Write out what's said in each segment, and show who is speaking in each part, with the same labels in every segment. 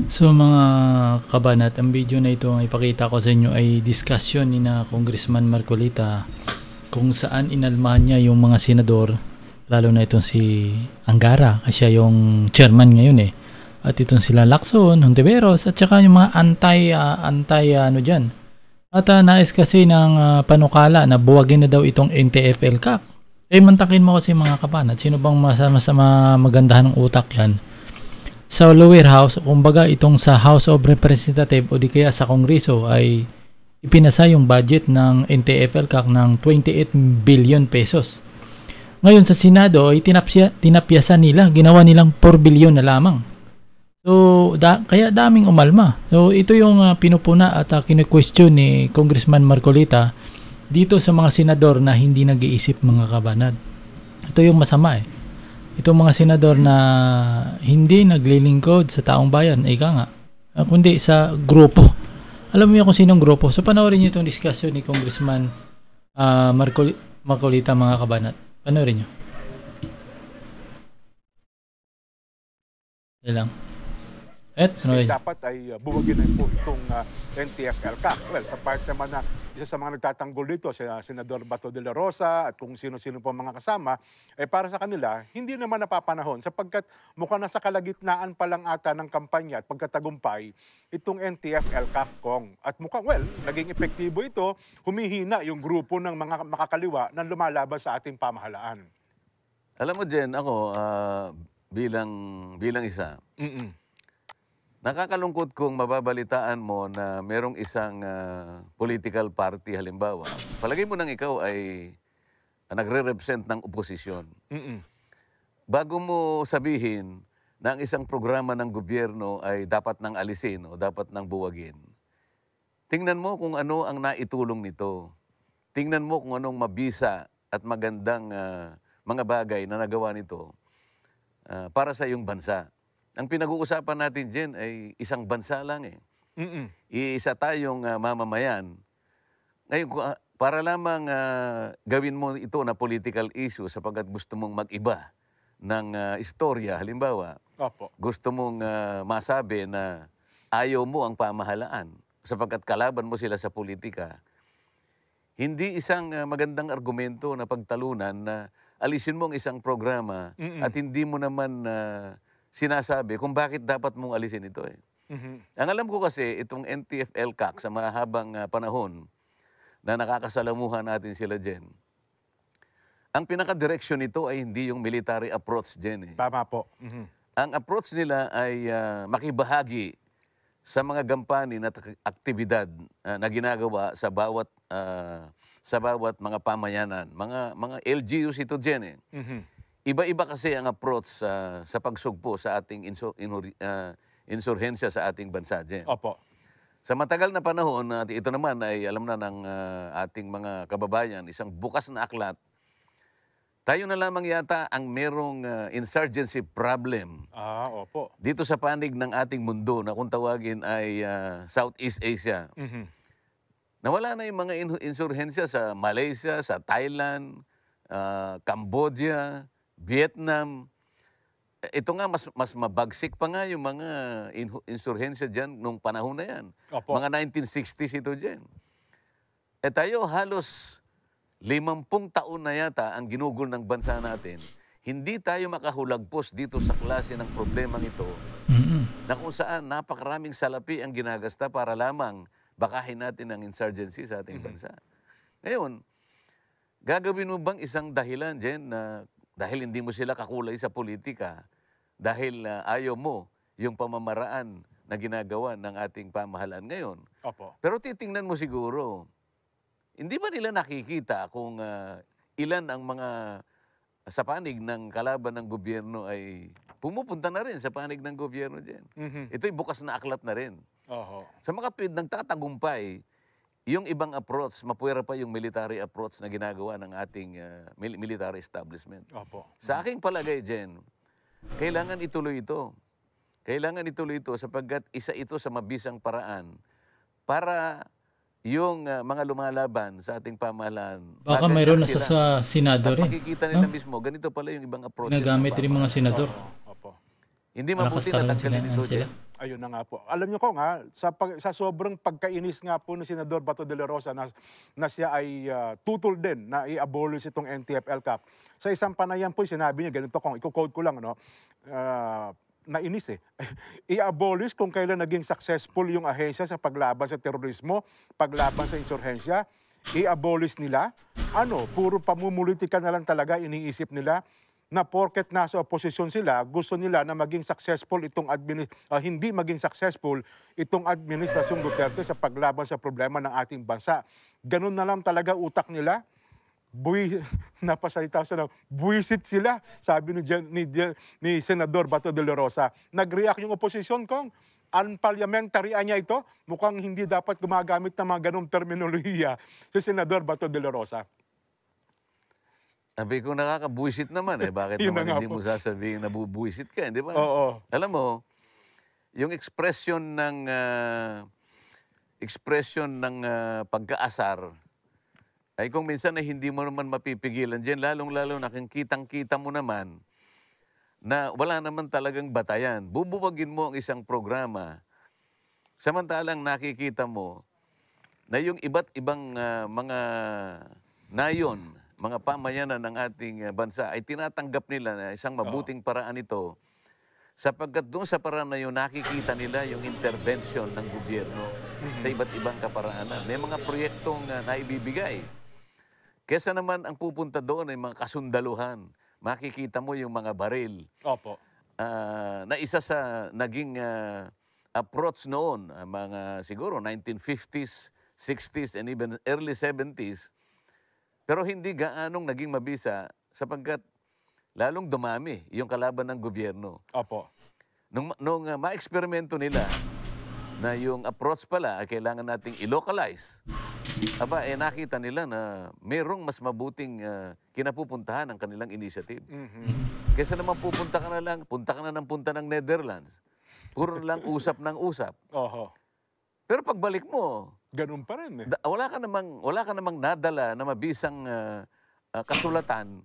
Speaker 1: So mga kabanat, ang video na ito ang ipakita ko sa inyo ay discussion ni na Congressman Marcolita kung saan inalmahan niya yung mga senador, lalo na itong si Angara kasi siya yung chairman ngayon eh. At itong sila Lacson, Hontiveros at saka yung mga anti ano diyan. At nais kasi ng panukala na buwagin na daw itong NTF-EL CAC. Eh mantakin mo kasi mga kabanat, sino bang masama magandahan ng utak yan? Sa lower house, kumbaga itong sa House of Representative o di kaya sa Kongreso ay ipinasa yung budget ng NTF-EL CAC ng 28 billion pesos. Ngayon sa Senado ay tinapyasan nila, ginawa nilang 4 billion na lamang. So kaya daming umalma. So ito yung pinupuna at kine-question ni Congressman Marcolita dito sa mga senador na hindi nag-iisip mga kabanat. Ito yung masama eh. Itong mga senador na hindi naglilingkod sa taong bayan, ika nga, kundi sa grupo. Alam mo kung sinong grupo. So panoorin niyo itong discussion ni Congressman Marcolita mga kabanat. Panoorin niyo. Yan lang.
Speaker 2: Dapat ay buwagin na po itong NTF-EL CAC. Well, sa part naman na isa sa mga nagtatanggol dito, si Senador Bato de la Rosa at kung sino-sino po mga kasama, para sa kanila, hindi naman napapanahon sapagkat mukhang nasa kalagitnaan pa lang ata ng kampanya at pagkatagumpay itong NTF-EL CAC Kong. At mukhang, well, naging epektibo ito, humihina yung grupo ng mga makakaliwa na lumalaban sa ating pamahalaan.
Speaker 3: Alam mo, Jen, ako bilang isa, nakakalungkot kung mababalitaan mo na merong isang political party halimbawa. Palagay mo nang ikaw ay nagre-represent ng oposisyon. Bago mo sabihin na ang isang programa ng gobyerno ay dapat nang alisin o dapat nang buwagin, tingnan mo kung ano ang naitulong nito. Tingnan mo kung anong mabisa at magandang mga bagay na nagawa nito para sa iyong bansa. Ang pinag-uusapan natin, Jen, ay isang bansa lang eh. Iisa tayong mamamayan. Ngayon, para lamang gawin mo ito na political issue sapagkat gusto mong mag-iba ng istorya, halimbawa, gusto mong masabi na ayaw mo ang pamahalaan sapagkat kalaban mo sila sa politika, hindi isang magandang argumento na pagtalunan na alisin mo ang isang programa at hindi mo naman sinasabi kung bakit dapat mong alisin ito eh. Ang alam ko kasi, itong NTF-EL CAC sa mahabang panahon na nakakasalamuhan natin sila, Jen, ang pinaka-direction nito ay hindi yung military approach, Jen.
Speaker 2: Tama po.
Speaker 3: Ang approach nila ay makibahagi sa mga gampanin at aktibidad na ginagawa sa bawat mga pamayanan. Mga LGUs ito, Jen. Iba-iba kasi ang approach sa pagsugpo sa ating insurhensya sa ating bansa, Jen. Sa matagal na panahon, ito naman ay alam na ng ating mga kababayan, isang bukas na aklat. Tayo na lamang yata ang merong insurgency problem dito sa panig ng ating mundo na kung tawagin ay Southeast Asia. Nawala na yung mga insurhensya sa Malaysia, sa Thailand, Cambodia, Vietnam. Ito nga, mas mabagsik pa nga yung mga insurhensya dyan nung panahon na yan. Mga 1960s ito dyan. Tayo halos 50 taon na yata ang ginugol ng bansa natin. Hindi tayo makahulagpos dito sa klase ng problemang ito na kung saan napakaraming salapi ang ginagasta para lamang bakahin natin ang insurgency sa ating bansa. Ngayon, gagawin mo bang isang dahilan, Jen, na dahil hindi mo sila kakulay sa politika, dahil ayaw mo yung pamamaraan na ginagawa ng ating pamahalaan ngayon. Pero titingnan mo siguro, hindi ba nila nakikita kung ilan ang mga sa panig ng kalaban ng gobyerno ay pumupunta na rin sa panig ng gobyerno dyan. Ito'y bukas na aklat na rin. Sa mga nagtatagumpay, yung ibang approach, mapuwera pa yung military approach na ginagawa ng ating military establishment. Sa aking palagay, Jen, kailangan ituloy ito. Kailangan ituloy ito sapagkat isa ito sa mabisang paraan para yung mga lumalaban sa ating pamahalaan.
Speaker 1: Baka mayroon na sa senado rin.
Speaker 3: Makikita nila mismo, ganito pala yung ibang approaches.
Speaker 1: Nagamit rin mga senador.
Speaker 3: Hindi mabuti na tanggalin ito, Jen.
Speaker 2: Ayun na nga po. Alam niyo ko nga, sa sobrang pagkainis nga po ni Senador Bato de la Rosa na siya ay tutol din na i-abolish itong NTF-ELCAC. Sa isang panayam po, sinabi niya, ganito kung i-quote ko lang, no? Nainis eh. I-abolish kung kailan naging successful yung ahensya sa paglaban sa terorismo, paglaban sa insurhensya. I-abolish nila. Puro pamumulitika na lang talaga iniisip nila na porket nasa oposisyon sila, gusto nila na maging successful hindi maging successful itong administrasyong Duterte sa paglaban sa problema ng ating bansa. Ganun na lang talaga utak nila. Napasalita sa buwisit sila, sabi ni Senador Bato de la Rosa. Nag-react yung oposisyon kong unparliamentary niya ito. Mukhang hindi dapat gumagamit ng mga ganong terminolohiya si Senador Bato de la Rosa.
Speaker 3: Sabi ko, nakakabuisit naman eh. Bakit
Speaker 2: Yun na
Speaker 3: naman
Speaker 2: nga
Speaker 3: hindi
Speaker 2: po.
Speaker 3: mo sasabihin na bubuisit ka, di ba?
Speaker 2: Oo.
Speaker 3: Alam mo, yung expression ng pagkaasar ay kung minsan ay hindi mo naman mapipigilan dyan, lalong-lalo na kung kitang-kita mo naman na wala naman talagang batayan. Bubuwagin mo ang isang programa, samantalang nakikita mo na yung iba't ibang mga nayon, mga pamayanan ng ating bansa ay tinatanggap nila na isang mabuting paraan ito sapagkat doon sa paraan na yun nakikita nila yung intervention ng gobyerno sa iba't ibang kaparaanan. May mga proyektong naibibigay. Kesa naman ang pupunta doon ay mga kasundaluhan. Makikita mo yung mga baril.
Speaker 2: Opo.
Speaker 3: Na isa sa naging approach noon, mga siguro 1950s, 60s, and even early 70s. Pero hindi gaanong naging mabisa sapagkat lalong dumami yung kalaban ng gobyerno.
Speaker 2: Opo.
Speaker 3: Nung ma-eksperimento nila na yung approach pala ay kailangan nating i-localize, nakita nila na mayroong mas mabuting kinapupuntahan ng kanilang initiative. Kesa naman punta ka na ng Netherlands. Puro na lang usap ng usap.
Speaker 2: Oho.
Speaker 3: Pero pagbalik mo,
Speaker 2: Ganun pa rin eh.
Speaker 3: wala ka namang nadala na mabisang kasulatan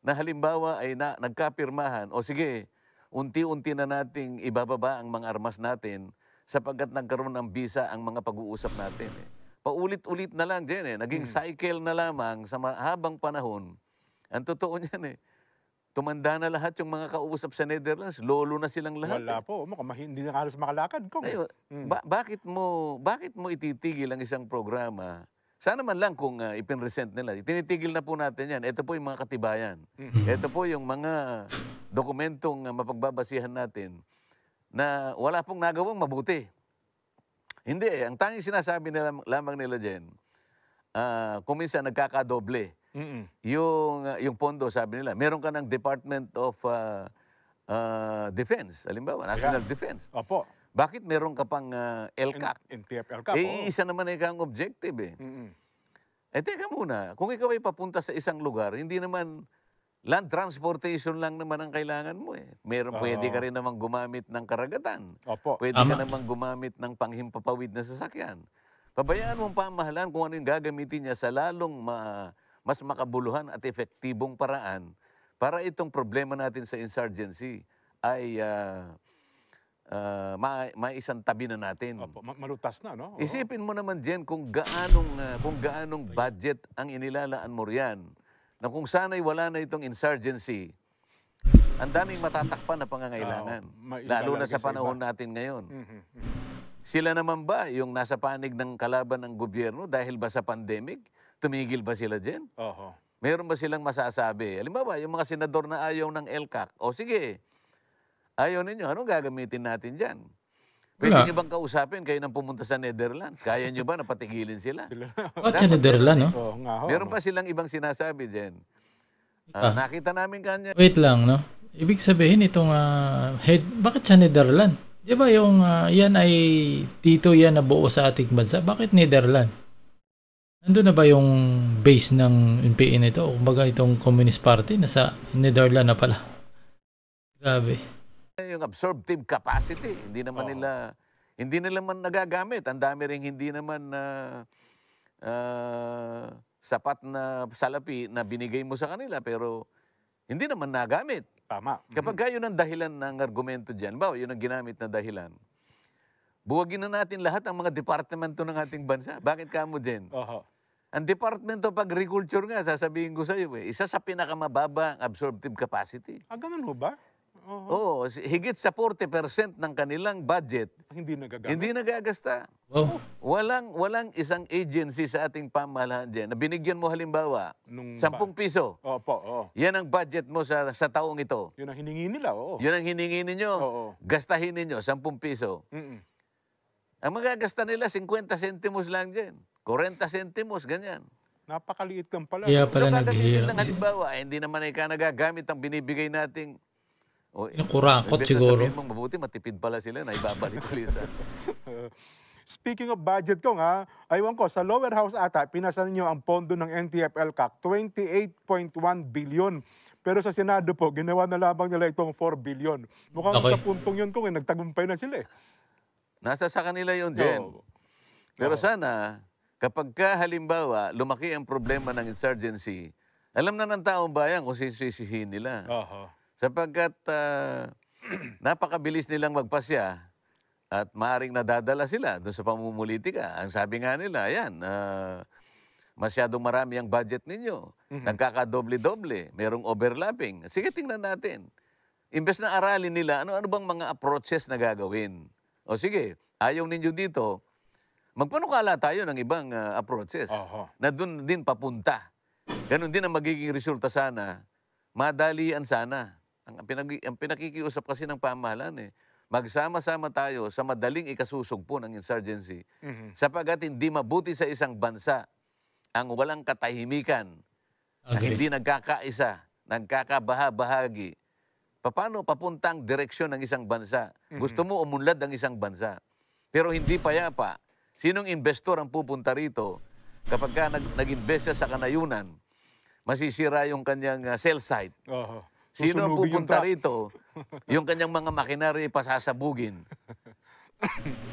Speaker 3: na halimbawa ay nagkapirmahan o sige, unti-unti na nating ibababa ang mga armas natin sapagkat nagkaroon ng bisa ang mga pag-uusap natin. Paulit-ulit na lang dyan eh. Naging cycle na lamang sa mahabang panahon. Ang totoo niyan eh. Tumanda na lahat yung mga kausap sa Netherlands. Lolo na silang lahat.
Speaker 2: Wala po. Mukhang hindi na halos makalakad ko.
Speaker 3: Tayo, bakit mo ititigil ang isang programa? Sana man lang kung ipinresent nila. Tinitigil na po natin yan. Ito po yung mga katibayan. Ito po yung mga dokumentong mapagbabasihan natin na wala pong nagawang mabuti. Hindi eh. Ang tanging sinasabi lamang nila dyan, kung minsan nagkakadoble. Yung pondo, sabi nila, meron ka ng Department of Defense, halimbawa, National Defense.
Speaker 2: Opo.
Speaker 3: Bakit meron ka pang LCAC?
Speaker 2: NTF-ELCAC.
Speaker 3: Isa naman ay kang objective eh. Teka muna, kung ikaw ay papunta sa isang lugar, hindi naman land transportation lang naman ang kailangan mo eh. Pwede ka rin naman gumamit ng karagatan.
Speaker 2: Opo.
Speaker 3: Pwede ka naman gumamit ng panghimpapawid na sasakyan. Pabayaan mong pamahalaan kung ano yung gagamitin niya sa lalong mas makabuluhan at epektibong paraan para itong problema natin sa insurgency ay maisang tabi na natin.
Speaker 2: Opo. Malutas na, no? Oo.
Speaker 3: Isipin mo naman dyan kung gaanong budget ang inilalaan mo riyan na kung sana'y wala na itong insurgency, ang daming matatakpan na pangangailangan. Lalo na sa panahon natin ngayon. Sila naman ba yung nasa panig ng kalaban ng gobyerno dahil ba sa pandemic? Tumigil ba sila dyan?
Speaker 2: Oho.
Speaker 3: Meron ba silang masasabi? Halimbawa, yung mga senador na ayaw ng LCAC, o sige, ayaw ninyo, anong gagamitin natin dyan? Pwede nyo bang kausapin kayo nang pumunta sa Netherlands? Kaya nyo ba na patigilin sila?
Speaker 1: At sa Netherlands, no?
Speaker 2: Oo nga ho.
Speaker 3: Meron pa silang ibang sinasabi dyan. Nakita namin kanya.
Speaker 1: Wait lang, no? Ibig sabihin itong bakit sa Netherlands? Di ba yung yan ay dito yan na buo sa ating bansa? Bakit Netherlands? Nandun na ba yung base ng NPA nito? O kumbaga itong Communist Party nasa Netherlands na pala. Grabe.
Speaker 3: Yung absorptive capacity, hindi nila man nagagamit. Ang dami ring hindi naman sapat na salapi na binigay mo sa kanila pero hindi naman nagamit.
Speaker 2: Tama.
Speaker 3: Kapag yun ang dahilan ng argumento dyan, yun ang ginamit na dahilan, buwagin na natin lahat ang mga departamento ng ating bansa. Bakit kamo din?
Speaker 2: Oho.
Speaker 3: Ang Department of Agriculture nga, sasabihin ko sa iyo, isa sa pinakamababa ang absorptive capacity.
Speaker 2: Ganun ho ba? Oho.
Speaker 3: Oo, higit sa 40% ng kanilang budget,
Speaker 2: Hindi nagagamit.
Speaker 3: hindi nagagasta.
Speaker 1: Wow.
Speaker 3: Walang isang agency sa ating pamahalaan dyan na binigyan mo halimbawa,
Speaker 2: Nung
Speaker 3: 10 piso.
Speaker 2: Opo.
Speaker 3: Yan ang budget mo sa taong ito.
Speaker 2: Yun ang hiningi nila, oo.
Speaker 3: Yun ang hiningi ninyo.
Speaker 2: Oo.
Speaker 3: Gastahin ninyo, 10 piso.
Speaker 2: Mm-mm.
Speaker 3: Ang magagasta nila, 50 centimos lang dyan. 40 centimos, ganyan.
Speaker 2: Napakaliit lang pala.
Speaker 1: Kaya
Speaker 2: no?
Speaker 1: pala
Speaker 3: So, gagamitin
Speaker 1: naghihirap.
Speaker 3: lang halimbawa, hindi naman ikaw nagagamit ang binibigay nating.
Speaker 1: Kurakot
Speaker 3: imbes na
Speaker 1: siguro.
Speaker 3: sabihin mong mabuti, matipid pala sila na ibabalik ulit sa.
Speaker 2: Speaking of budget ko nga, aywan ko, sa lower house ata, pinasa ninyo ang pondo ng NTF-ELCAC, 28.1 billion. Pero sa Senado po, ginawa na lamang nila itong 4 billion. Mukhang
Speaker 1: Okay.
Speaker 2: sa puntong yun kung nagtagumpay na sila eh.
Speaker 3: Nasa sa kanila yun, Jen.
Speaker 2: Oo.
Speaker 3: Pero sana, kapag halimbawa, lumaki ang problema ng insurgency, alam na ng taong bayan kung sisisihin nila.
Speaker 2: Oho.
Speaker 3: Sapagkat napakabilis nilang magpasya at maaring nadadala sila doon sa pamumulitika. Ang sabi nga nila, masyadong marami ang budget ninyo. Nagkakadoble-doble, merong overlapping. Sige, tingnan natin. Imbes na aralin nila, ano bang mga approaches na gagawin? O sige, ayaw ninyo dito, magpanukala tayo ng ibang approaches
Speaker 2: Oho.
Speaker 3: na doon din papunta. Ganon din ang magiging resulta sana. Madalian sana. Ang pinakikiusap kasi ng pamahalaan magsama-sama tayo sa madaling ikasusugpo ng insurgency sapagkat hindi mabuti sa isang bansa ang walang katahimikan, na
Speaker 1: Agree.
Speaker 3: hindi nagkakaisa, nagkakabaha-bahagi. Paano papuntang direksyon ng isang bansa? Gusto mo umunlad ang isang bansa, pero hindi payapa. Sinong investor ang pupunta rito kapag nag-invest siya sa kanayunan? Masisira yung kanyang cell site.
Speaker 2: Oho.
Speaker 3: Sino ang
Speaker 2: Susunugin yung
Speaker 3: pupunta
Speaker 2: truck.
Speaker 3: rito? Yung kanyang mga makinarya pasasabugin.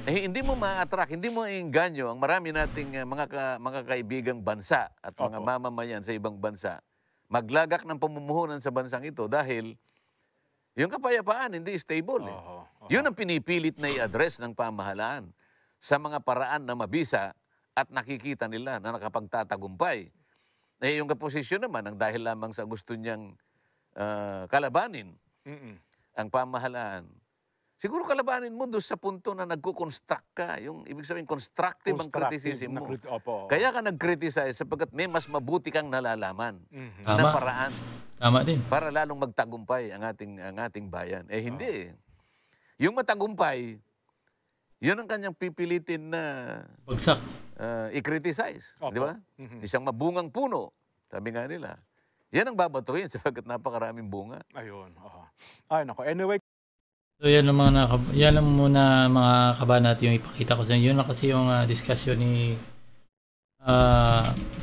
Speaker 3: Hindi mo ma-attract, hindi mo iinganyo ang marami nating mga kaibigang bansa at mga
Speaker 2: Opo.
Speaker 3: mamamayan sa ibang bansa. Maglagak ng pamumuhunan sa bansang ito dahil yung kapayapaan hindi stable.
Speaker 2: Oho.
Speaker 3: Yun ang pinipilit na i-address ng pamahalaan sa mga paraan na mabisa at nakikita nila na nakapagtatagumpay. Yung kaposisyon naman, ang dahil lamang sa gusto niyang kalabanin ang pamahalaan. Siguro kalabanin mo doon sa punto na nagko-construct ka. Yung ibig sabihin, constructive ang criticism mo.
Speaker 2: Opo.
Speaker 3: Kaya ka nag-criticize sapagkat may mas mabuti kang nalalaman na
Speaker 1: Tama.
Speaker 3: paraan
Speaker 1: Tama din.
Speaker 3: para lalong magtagumpay ang ating bayan. Hindi. Yung matagumpay, yun ang kanyang pipilitin na
Speaker 1: Bagsak.
Speaker 3: i-criticize.
Speaker 2: Opo.
Speaker 3: Di ba? Isang mabungang puno, sabi nga nila. Yan ang babatuhin sapagkat napakaraming bunga.
Speaker 2: Ayun. Oho. Ay, nako. Anyway,
Speaker 1: So yan lang yan lang muna mga kabanat yung ipakita ko sa inyo. Yun lang kasi yung discussion ni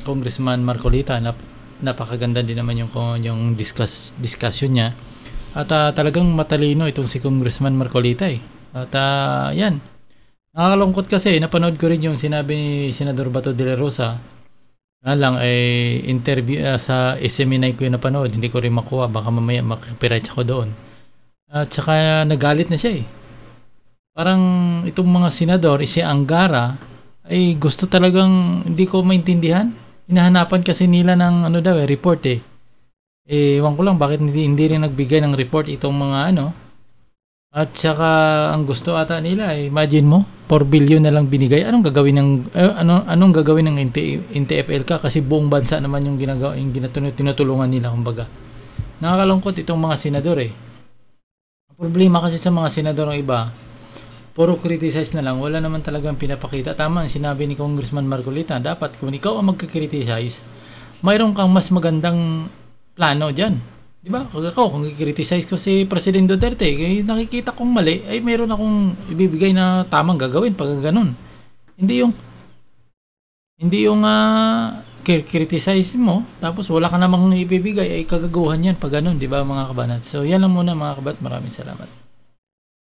Speaker 1: Congressman Marcolita. Napakaganda din naman yung discussion niya. At talagang matalino itong si Congressman Marcolita eh. At yan. Nakakalungkot kasi napanood ko rin yung sinabi ni Senador Bato de la Rosa. Lang ay interview sa SME9 ko yung napanood. Hindi ko rin makuha. Baka mamaya makipiright ako doon. At saka nagalit na siya eh. Parang itong mga senador, si Angara, ay gusto talagang hindi ko maintindihan. Hinahanapan kasi nila ng report eh. Ewan ko lang bakit hindi rin nagbigay ng report itong mga At saka ang gusto ata nila, imagine mo, 4 billion na lang binigay. Anong gagawin ng NTF-ELCAC kasi buong bansa naman yung tinutulungan nila kumbaga. Nakakalungkot itong mga senador eh. Problema kasi sa mga senador ng iba, puro criticize na lang, wala naman talagang pinapakita. Tama ang sinabi ni Congressman Marcolita, dapat kung ikaw ang magka-criticize, mayroon kang mas magandang plano dyan. Di ba? Kung i-criticize ko si President Duterte, nakikita kong mali, ay mayroon akong ibibigay na tamang gagawin pag ganun. Hindi yung criticize mo, tapos wala ka namang ibibigay, ay kagaguhan yan pag ganun, di ba mga kabanat? So yan lang muna mga kabat, maraming salamat.